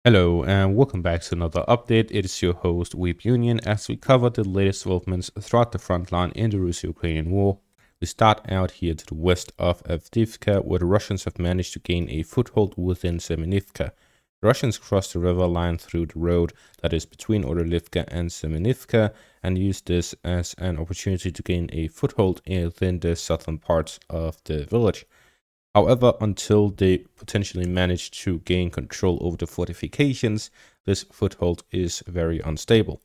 Hello and welcome back to another update. It is your host Weep Union as we cover the latest developments throughout the front line in the Russo-Ukrainian war. We start out here to the west of Avdiivka, where the Russians have managed to gain a foothold within Semenivka. The Russians crossed the river line through the road that is between Orlivka and Semenivka and used this as an opportunity to gain a foothold within the southern parts of the village. However, until they potentially manage to gain control over the fortifications, this foothold is very unstable.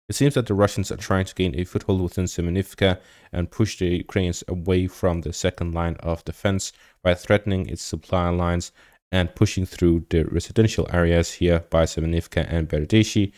It seems that the Russians are trying to gain a foothold within Semenivka and push the Ukrainians away from the second line of defense by threatening its supply lines and pushing through the residential areas here by Semenivka and Berdeshi.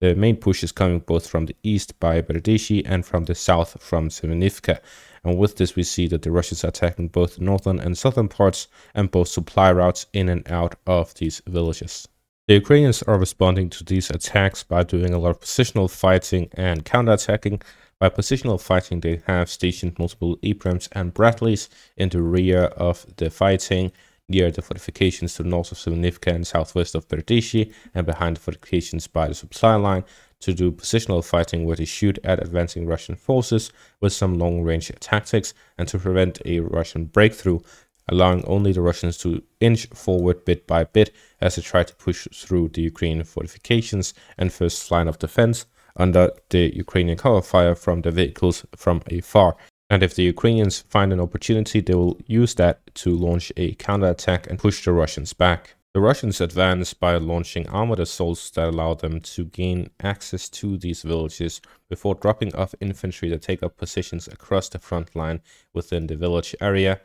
The main push is coming both from the east by Berdeshi and from the south from Semenivka. And with this, we see that the Russians are attacking both the northern and southern parts and both supply routes in and out of these villages. The Ukrainians are responding to these attacks by doing a lot of positional fighting and counterattacking. By positional fighting, they have stationed multiple Abrams and Bradleys in the rear of the fighting, near the fortifications to the north of Semenivka and southwest of Berdeshi, and behind the fortifications by the supply line, to do positional fighting where they shoot at advancing Russian forces with some long-range tactics and to prevent a Russian breakthrough, allowing only the Russians to inch forward bit by bit as they try to push through the Ukrainian fortifications and first line of defense under the Ukrainian cover fire from the vehicles from afar. And if the Ukrainians find an opportunity, they will use that to launch a counterattack and push the Russians back. The Russians advance by launching armored assaults that allow them to gain access to these villages before dropping off infantry that take up positions across the front line within the village area.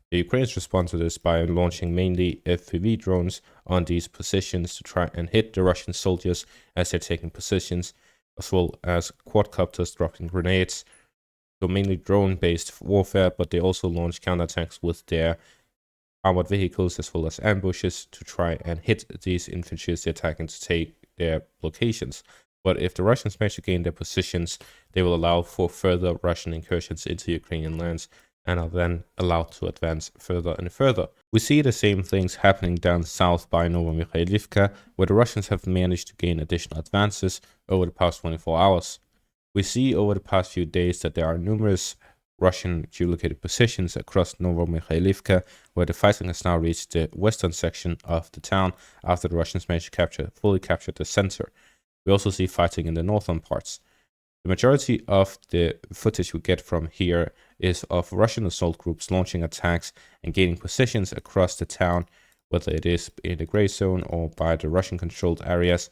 The Ukrainians respond to this by launching mainly FPV drones on these positions to try and hit the Russian soldiers as they're taking positions, as well as quadcopters dropping grenades. So mainly drone-based warfare, but they also launch counterattacks with their armored vehicles as well as ambushes to try and hit these infantry as they're attacking to take their locations. But if the Russians manage to gain their positions, they will allow for further Russian incursions into Ukrainian lands and are then allowed to advance further and further. We see the same things happening down south by Novomykhailivka, where the Russians have managed to gain additional advances over the past 24 hours. We see over the past few days that there are numerous Russian geolocated positions across Novomykhailivka, where the fighting has now reached the western section of the town after the Russians managed to fully capture the center. We also see fighting in the northern parts. The majority of the footage we get from here is of Russian assault groups launching attacks and gaining positions across the town, whether it is in the gray zone or by the Russian-controlled areas,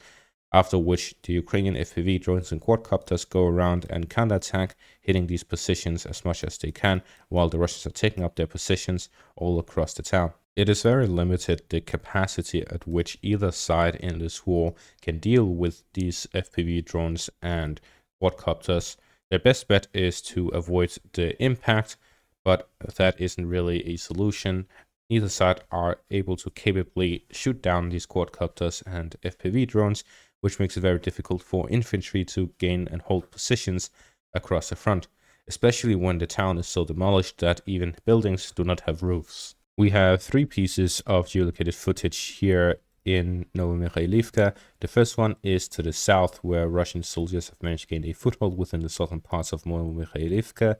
after which the Ukrainian FPV drones and quadcopters go around and counterattack, hitting these positions as much as they can, while the Russians are taking up their positions all across the town. It is very limited the capacity at which either side in this war can deal with these FPV drones and quadcopters. Their best bet is to avoid the impact, but that isn't really a solution. Neither side are able to capably shoot down these quadcopters and FPV drones, which makes it very difficult for infantry to gain and hold positions across the front, especially when the town is so demolished that even buildings do not have roofs. We have three pieces of geolocated footage here in Novomykhailivka. The first one is to the south, where Russian soldiers have managed to gain a foothold within the southern parts of Novomykhailivka.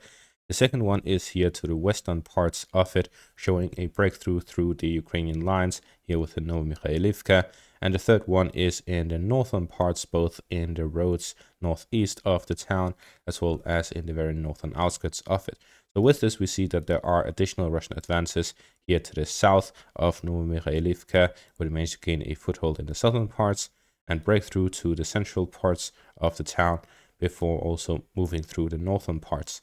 The second one is here to the western parts of it, showing a breakthrough through the Ukrainian lines here within Novomykhailivka. And the third one is in the northern parts, both in the roads northeast of the town, as well as in the very northern outskirts of it. So with this, we see that there are additional Russian advances here to the south of Novomykhailivka, where they managed to gain a foothold in the southern parts and break through to the central parts of the town before also moving through the northern parts.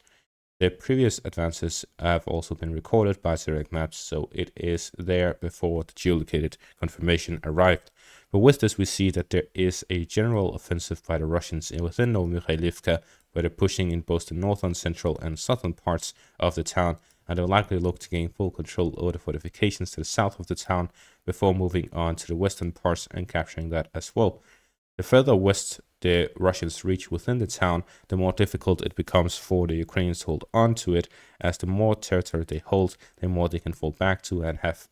The previous advances have also been recorded by Syriac maps, so it is there before the geolocated confirmation arrived. But with this, we see that there is a general offensive by the Russians within Novomykhailivka, where they're pushing in both the northern, central, and southern parts of the town, and they'll likely look to gain full control over the fortifications to the south of the town before moving on to the western parts and capturing that as well. The further west the Russians reach within the town, the more difficult it becomes for the Ukrainians to hold on to it, as the more territory they hold, the more they can fall back to and have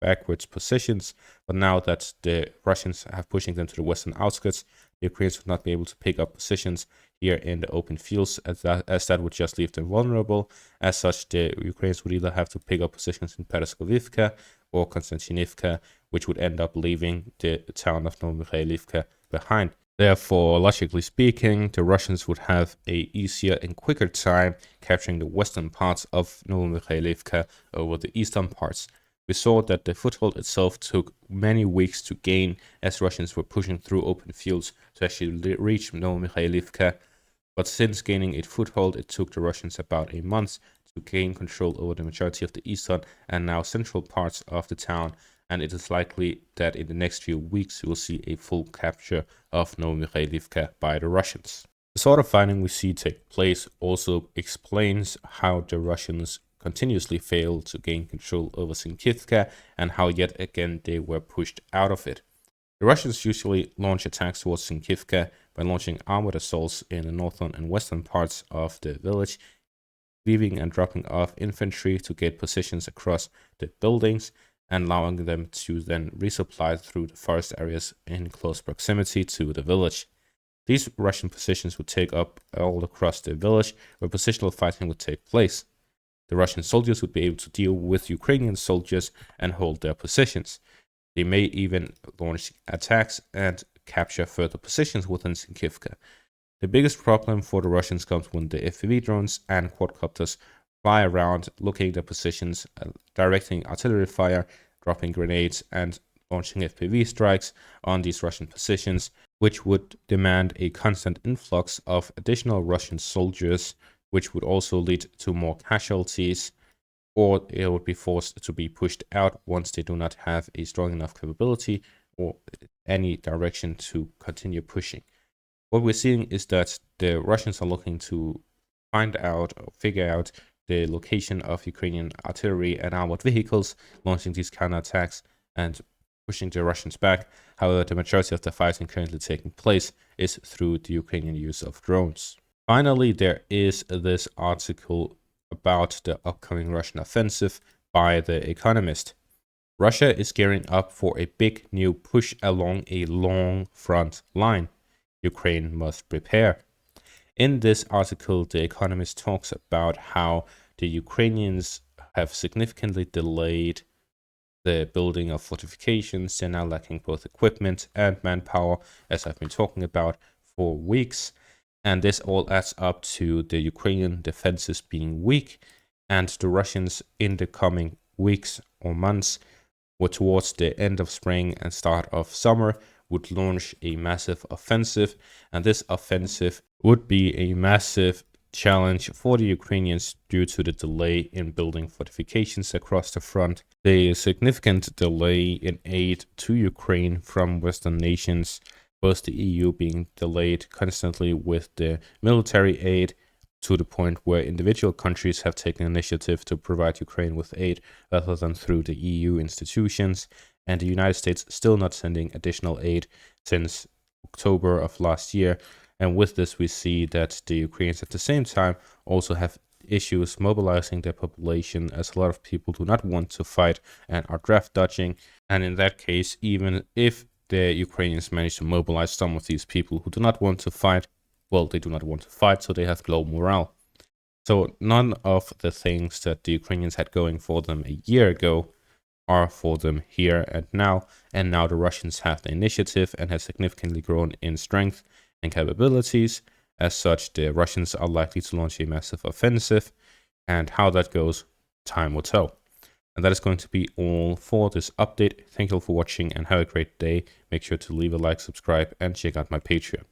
backwards positions. But now that the Russians have pushing them to the western outskirts, the Ukrainians would not be able to pick up positions here in the open fields, as that would just leave them vulnerable. As such, the Ukrainians would either have to pick up positions in Pereskovivka or Konstantinivka, which would end up leaving the town of Novomykhailivka behind. Therefore, logically speaking, the Russians would have a easier and quicker time capturing the western parts of Novomykhailivka over the eastern parts. We saw that the foothold itself took many weeks to gain, as Russians were pushing through open fields to actually reach Novomykhailivka. But since gaining a foothold, it took the Russians about a month to gain control over the majority of the eastern and now central parts of the town. And it is likely that in the next few weeks we will see a full capture of Novomykhailivka by the Russians. The sort of fighting we see take place also explains how the Russians continuously failed to gain control over Sinkivka and how yet again they were pushed out of it. The Russians usually launch attacks towards Sinkivka by launching armored assaults in the northern and western parts of the village, leaving and dropping off infantry to get positions across the buildings and allowing them to then resupply through the forest areas in close proximity to the village. These Russian positions would take up all across the village, where positional fighting would take place. The Russian soldiers would be able to deal with Ukrainian soldiers and hold their positions. They may even launch attacks and capture further positions within Sinkivka. The biggest problem for the Russians comes when the FPV drones and quadcopters fly around, looking at their positions, directing artillery fire, dropping grenades, and launching FPV strikes on these Russian positions, which would demand a constant influx of additional Russian soldiers, which would also lead to more casualties, or it would be forced to be pushed out once they do not have a strong enough capability or any direction to continue pushing. What we're seeing is that the Russians are looking to find out or figure out the location of Ukrainian artillery and armored vehicles, launching these counterattacks and pushing the Russians back. However, the majority of the fighting currently taking place is through the Ukrainian use of drones. Finally, there is this article about the upcoming Russian offensive by The Economist. Russia is gearing up for a big new push along a long front line. Ukraine must prepare. In this article, The Economist talks about how the Ukrainians have significantly delayed the building of fortifications. They're now lacking both equipment and manpower, as I've been talking about for weeks. And this all adds up to the Ukrainian defenses being weak, and the Russians in the coming weeks or months, or towards the end of spring and start of summer, would launch a massive offensive. And this offensive would be a massive challenge for the Ukrainians due to the delay in building fortifications across the front, the significant delay in aid to Ukraine from Western nations, both the EU being delayed constantly with the military aid to the point where individual countries have taken initiative to provide Ukraine with aid rather than through the EU institutions, and the United States still not sending additional aid since October of last year. And with this, we see that the Ukrainians at the same time also have issues mobilizing their population, as a lot of people do not want to fight and are draft dodging. And in that case, even if the Ukrainians manage to mobilize some of these people who do not want to fight, well, they do not want to fight, so they have low morale. So none of the things that the Ukrainians had going for them a year ago are for them here and now the Russians have the initiative and has significantly grown in strength and capabilities. As such, the Russians are likely to launch a massive offensive, and how that goes, time will tell. And that is going to be all for this update. Thank you all for watching and have a great day. Make sure to leave a like, subscribe, and check out my Patreon.